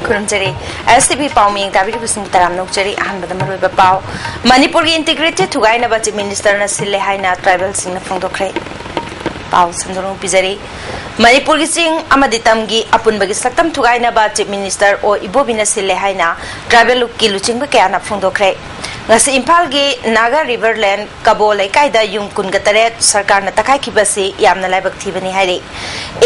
खुरुमजरी ISTV पाउमिंग दाबिरि बुसिंग तराम नोकजरी अहनबद मरुब पाउ मणिपुर की integrated थुगाइनबा chief minister न सिल्ले हाइना ट्राइबल सिंह फोंदोखरे पाउ संदोरु पिजरी मणिपुर की सिंह अमदि तमगी अपुनबगी सक्तम थुगाइनबा चीफ मिनिस्टर ओ इबोबिना सिल्ले हाइना ट्राइबल लुकी लुचिंग कयाना फोंदोखरे ngasi Imphal gi Naga Riverland Kabo Laikai yung Kungatare Sarkar na takai kibasi yamna laibak thibani hairi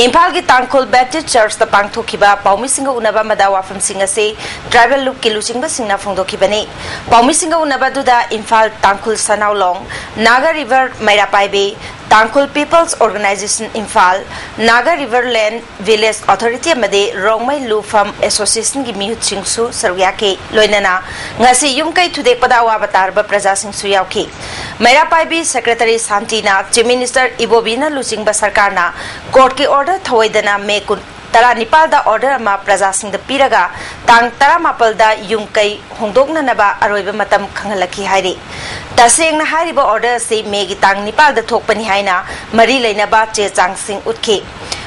Imphal gi Tangkhul Baptist Church ta pangthokiba Paumi singa unaba madawa fam singa se tribal look kiluchingba singna phongdokhibani Paumi singa unaba duda Imphal Tangkhul Sanaulong Naga River Mairapaibe Tangkhul People's Organization Imphal Naga Riverland Village Authority amade Rongmai Lufam Association gi mihut singsu sarya ke loinana ngasi yung kai thudek pada Avatar Praja Singh Suyauki Mairapaibi Secretary Santina Chief Minister Ibobina Luchingba Sarkarna Court ki order Thawaidana Me Tara Nipal da order ma Praja Singh da Piraga Tang Tara Mapal da yung kai hongdokna naba aroiba matam khangalaki hairi Taseng na hariba order se Megi Tang Nipal da thokpani haina Mari Lainaba Che Chang Singh Utke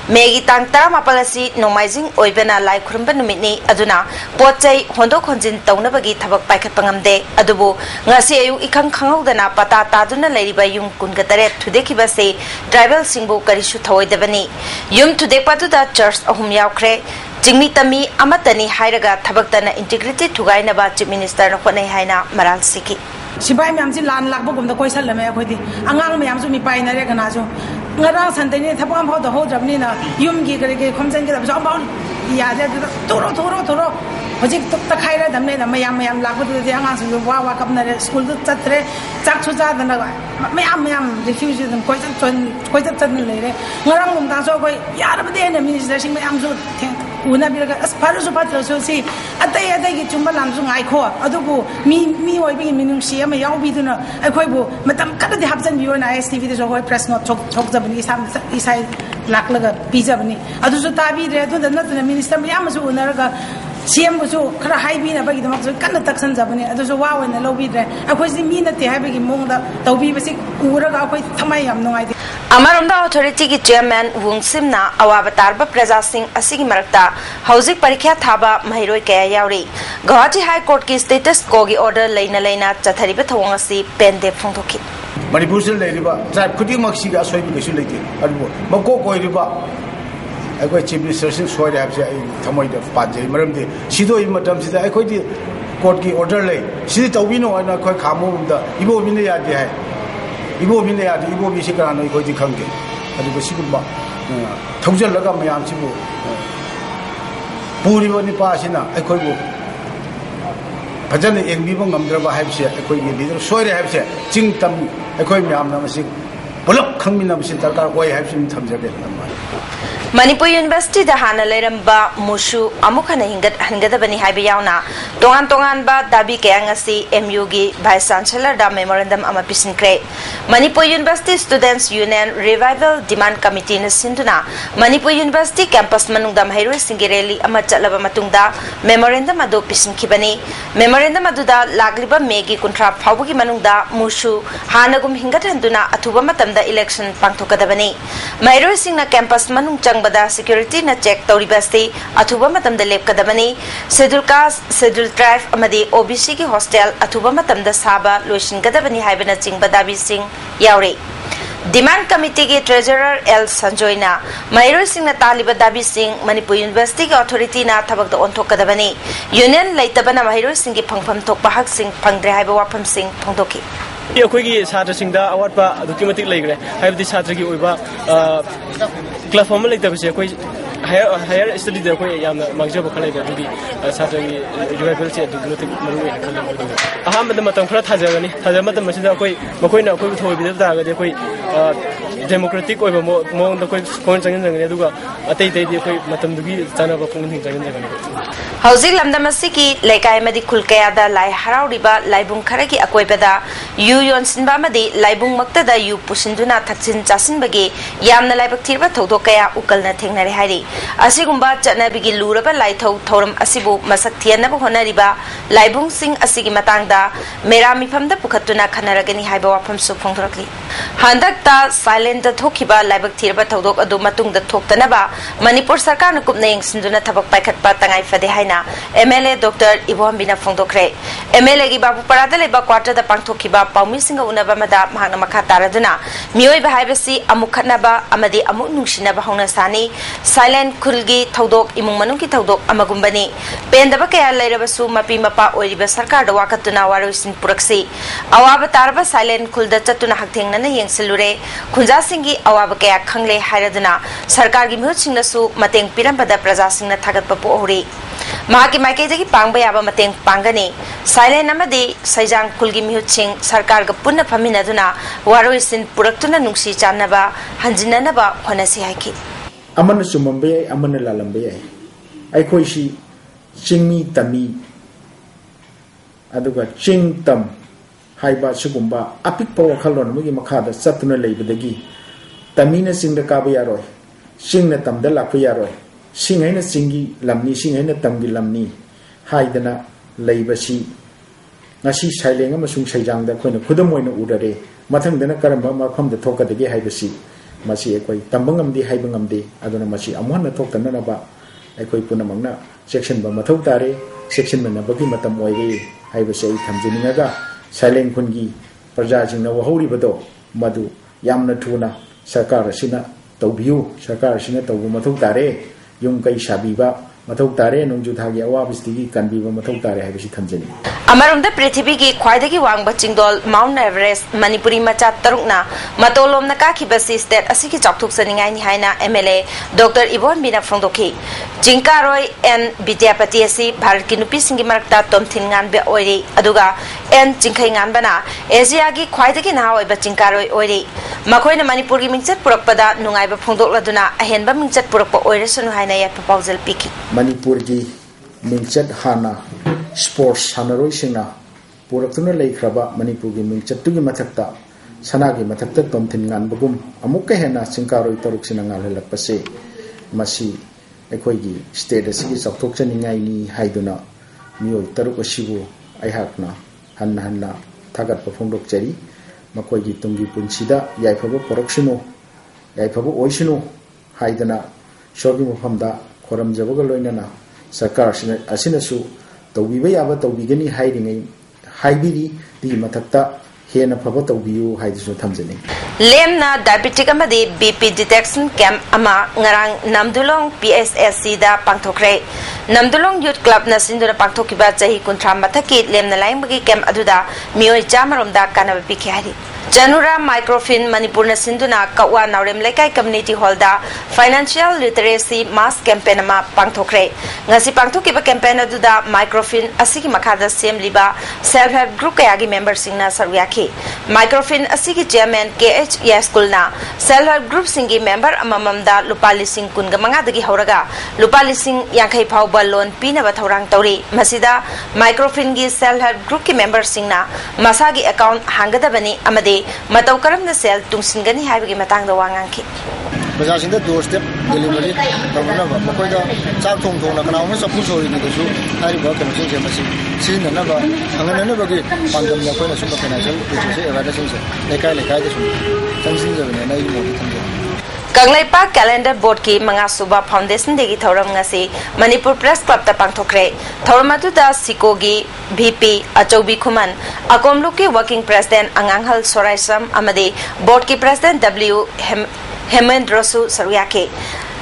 Megi Tang Tara Mapalasi Nomaizing Oibana Lai Khurumba Numitni Aduna Pochai Hondo Khonjin Taunabagi Thabak Paikat Pangamde Adubu Ngasi Ayu Ikang Khangaudana Pata Taduna Lairiba Yung Kungatare Tudekiba se Tribal Singbu Karishu Thawaidabani Yum Tudekpatu da Church Ahum Yaukre Jingmi Tami Amatani Hairaga Thabaktana Integrity Tugainaba Chief Minister Hone Haina Maral Siki Sibai Mamsi Lan Lakbogum the Koisalame Hodi Angang Mamsu Nipai Nareganazo Ngarang Santani Tapam Ho the Ho Jamina Yum Gigari comes and get up Yada Toro Hojik took the Kaira the Mena Mayam Labu the Yangas Wawa Kapna School to Tatre Taksuza and Mayam refuses them quite a sudden lady Ngarang Tazo Yarabade and the minister Mayamzu Unabiga as far as Patro so see at the Yadaki Chumbalamzung Iko Adubu me or being Minusia may all be to know a Koibu Madame Kata the Hapsan you and ISTV is a press not talks of Eastside Laklaga Pizza Adusu Tabi there to the Northern Minister Yamazu Naraga CM was so high being about the Mox kind of Taxan Zabani Adusu wow and the lobby there I was the mean that they have a monda Toby was Uraga quite Tamayam no idea Amaronda Authority ki Chairman Wung Simna Awavatarba Praja Singh Asigi Marakta Housing Parikya Thaba Mahiroi Kaya Yauri Guwahati High Court ki status kogi order Laina Chathariba Thawangasi Pende Phongthoki Manipur sil leiriba tribe khudi maksi ga soi bi leite adbo mako koiriba ai chief minister sing soi da habse ai thamoi da pajai maramde sido I matam sida ai khoi di court ki order lei sidi tawbino ana khoi khamu da ibo bin ya di hai ibo bin ya di ibo bi sikara noi khoi di khangge adu sigumba thawjal laga mayam sibu puri bani pa sina ai khoi bo Pajan Engbibong Amdraba Habsia, a quay leader, Soy Habsia, Jing Tam, a quay Miam Namasi, Bullock coming up in Taka, why have him Tamjabe. Manipur University the Hana Leramba Mushu Amukana Hangada Bani Habiyauna Tongan Ba Dabi Kayangasi MUG Vice Chancellor da Memorandum Amapisin Cray Manipur University Students Union Revival Demand Committee na Sinduna Manipur University Campus Manungdam Hairu Singireli Amachalaba Matungda Memorandum Ado Pisin Kibani Memorandum Aduda Lagliba Megi Kuntra Paugi Manungda Mushu Hanagum Hingatanduna Atuba Matamda election Pangtokadabani Mairu Singna Campus Manung Bada security na check Tauribasti, Atuba Matam the Lepkadamani, Schedule Caste, Schedule Tribe, Amadi, OBC ki hostel, Atuba Matam the Saba, Luishin Gadabani Hibana Ching Badabi Singh, Yauri. Demand Committee ki Treasurer L. Sanjoyna, Mayro Singh na Taliba Dabi Singh, Manipur University ki Authority na Tabak the Ontok Kadabani, Union Laitabana Mayro Singh ki Pangpam Tokpahak Singh, Pangdre Hibawapam Singh, Pangdoki. Yokogi Satrasingda, Awatpa, documentic legre, have this Satraki Uba Club Formal like the higher study the way Magjoba Kalaka, Saturday, University, Diplomatic Maru. Aham the Matamkra Hazani, Hazamata Masida, Makoina, Democratic over more the points and Eduga, a day Matam Dugi, Tanaba Punting. Housing Lamdamasiki, like I medical Kayada, Lai Haraudiba, Laibung Karaki Aquebeda, Yon Sinbamadi, Laibung Maktada, you Pushinduna, Tatsin Jasinbagi, Yam the Libactiva, Todokaya, Ukalna Tingnari Hari, Asigumba, Janabigi Luraba, Laito, Torum Asibu, Masaktiana Honariba, Laibung Sing Asigimatanga, Merami from the Pukatuna Kanaragani Hibawapam Supongrakli. Handakta, silent Nagaland Tokiba, Labak Tirba Todok Adumatung the Toktanaba, Manipur Sarkan Kupnang Sinduna Tabak Pakat Patangai Fadehaina, MLA Dr. Ibon Bina Fondokre, MLA Gibabu Paradaleba Quarter the Pangtokiba, Paumising Unabamada, Mahanamakataraduna, Mui Bahibasi, Amukanaba, Amadi Amunushinaba Honasani, Silent Kulgi Todok, Imumanuki Todok, Amagumbani, Pendabaka Lerabasu, Mapimapa, Oriba Sarkar, the Wakatuna Waris in Puraksi, Awaba Taraba, Silent Kulda Tatuna Hating Nana Yang Silure, Kunjasingi, Awabaka, Kangle Hiradana, Sarkagi Muchingasu, Mateng Pirambada Prazasing Tagat Papo. Mahaki Maketaki Pangbayaba Mateng Pangani, Silent Namadi, Sajang Kulgi Muching, Sarkar Puna Paminaduna, Waris in Puratuna Nuksi Chanaba, Hanjinanaba, Honasi Haki. Amana Sumambe, Amana Lalambe, Aikoishi, Chingmi Tami, Aduga Ching Tam, Haiba Sugumba, Apik Power Kalon, Mugi Makada, Satuna Labadagi, Tamina Sing the Kabayaroi, Sing the Tam de la Puyaroi, Sing in a singi, Lamni, Sing in a Tamgi Lamni, Haidana, Labasi, Nasi Sailing, Amasung Sajang, the Queen of Kudamoina Udare, Matang Dana Karamba, come the talk at the gay Hibasi, Masi Equi, Tambangam de Hibangam de, Adona Masi, Amwana talk the Nanaba, Equi Punamana, section Bamatotare, section Manabaki Matamoy, Hibasi, Tamzinaga, Silent Kungi, Prajajing Nawahori Bado, Madu, Yamna Tuna, Sakara Sina, Tobiu, Sakara Sina Tobumatotare, Yung Kai Shabiba, Matotare, Nunjutagi Awabistigi, can be Matotare, Hibasi Tanzani. Amarum the Pritibigi, Quaidagi Wang Bachingdol, Mount Everest, Manipuri Machat Tarukna, Matolom Nakaki Basis that Asiki Choktuk Saningani Haina, MLA, Dr. Ibon Bina Fondoki, Jinkaroi and Vidyapatiasi, Barakinupi Singimarta, Tom Tingan Be Ori, Aduga, and Jinkangan Bana, Eziagi, Quaidagi now, but Jinkaroi Ori, Makoina Manipuri Minchat Purapada, Nungaiba Fondoladuna, Ahenba Minchat Purapa Orison Haina proposal Piki. Manipuri Minchat Hana. Sports Hanaroi Sina, Puratuna Lake Raba, Manipuri Minchatugi Matakta, Sanagi Matakta Tomtin Bagum, Amukahena, Sinkaro Taruxinangal Pase, Masi, Equigi, State the cities of Toxaningai, Haiduna, Mio Tarukashibu, Ihakna, Hanna, Tagat Pafundok Cherry, Makogi Tungi Punsida, Yaipabo Poroxino, Yaipabo Oishino, Haidana, Shogi Mufamda, Koram Javogaloinana, Sakar Asinasu. VIJAYA Tobigani hiding Haibiri, the Matakta, Hena Pavato view, Hydro Tanzani. Lemna diabetic amadi BP detection camp ama ngarang Namdulong PSSC da Pangtokre. Namdulong Youth Club na sindura Pangtokiba Jahi Kuntra Mataki Lemna Langbagi camp aduda Mio Jamarum da Kanabikari. Janura Microfin Manipur na sinduna Kawa Naurem Lekai Community Hall da Financial Literacy Mass Campaign ama Pangtokre. Ngasi Pangtokiba campaign aduda Microfin asigi makada same liba self-help group kayagi members singna sarwyaki. Microfin asigi chairman KH.KHOGEN na self-help group singi member amamamda lupali sing kunga mangadagi hauraga lupali sing yangkai phau balon pina bathaurang tauri masida Microfin gi self-help group ki members singna masagi account hangadabani amade matau karam na sel tungsingani haibagi matang da wangangki. Bazaar the doorstep delivery, Makoida, Chartong, Nakana, Sapuso, Harry Burton, Sin and Nava, and never get Pandam Yapona Super Financial, which is a radisson, Lekai, something and I know. Kanglaipa Calendar Board ki Manga Suba Foundation degi thoram ngasi Manipur Press Club ta pangthokre thormatu da Sikogi VP Achobi Khuman Akomlu ki Working President Anganghal Soraisam amade Board ki President W HELENDRO Saryake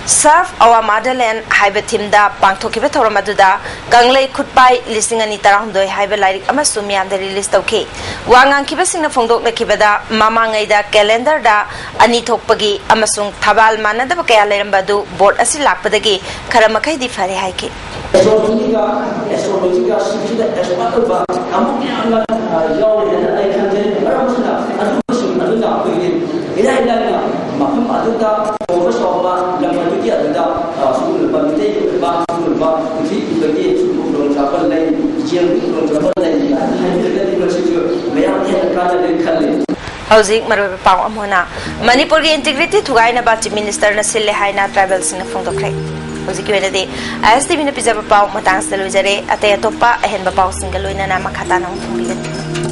Serve our motherland Haiba Timda Pangtokiba Thoramaduda Ganglai Kutpai Lisingani Tarahundoi Haiba Lirik Amasumiam the release okay. Wangang Kibasing Fondok Nakibada, Mamangaida Calendar da Anitopagi Amasung Tabal Manada Bakaya Lembadu, Board Asilakpadagi, Karamakai di Farihaiki. Housing Maru Pau Amona Manipuri integrity to Gaina Bachi Minister Nasile Haina Travels in the Fondokre. Hosiki ISTV Pizza Pau Matang Saluzare, Ataya Topa, and Babao Singaluina Makatana.